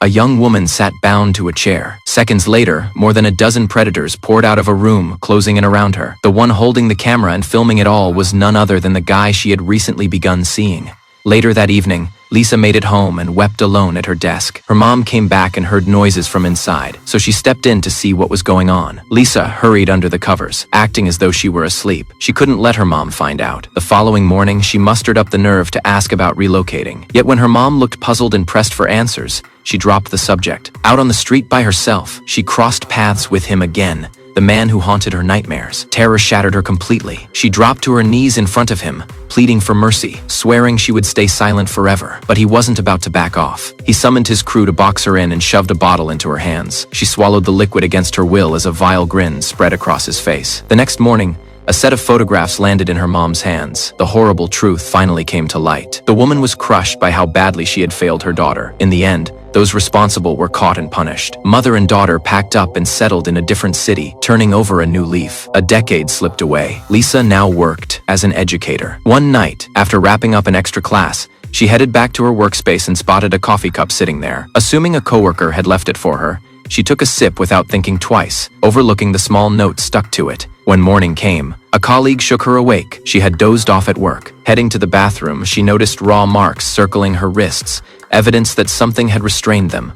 A young woman sat bound to a chair. Seconds later, more than a dozen predators poured out of a room, closing in around her. The one holding the camera and filming it all was none other than the guy she had recently begun seeing. Later that evening, Lisa made it home and wept alone at her desk. Her mom came back and heard noises from inside, so she stepped in to see what was going on. Lisa hurried under the covers, acting as though she were asleep. She couldn't let her mom find out. The following morning, she mustered up the nerve to ask about relocating. Yet when her mom looked puzzled and pressed for answers, she dropped the subject. Out on the street by herself, she crossed paths with him again. The man who haunted her nightmares. Terror shattered her completely. She dropped to her knees in front of him, pleading for mercy, swearing she would stay silent forever. But he wasn't about to back off. He summoned his crew to box her in and shoved a bottle into her hands. She swallowed the liquid against her will as a vile grin spread across his face. The next morning, a set of photographs landed in her mom's hands. The horrible truth finally came to light. The woman was crushed by how badly she had failed her daughter. In the end, those responsible were caught and punished. Mother and daughter packed up and settled in a different city, turning over a new leaf. A decade slipped away. Lisa now worked as an educator. One night, after wrapping up an extra class, she headed back to her workspace and spotted a coffee cup sitting there. Assuming a coworker had left it for her, she took a sip without thinking twice, overlooking the small note stuck to it. When morning came, a colleague shook her awake. She had dozed off at work. Heading to the bathroom, she noticed raw marks circling her wrists, evidence that something had restrained them.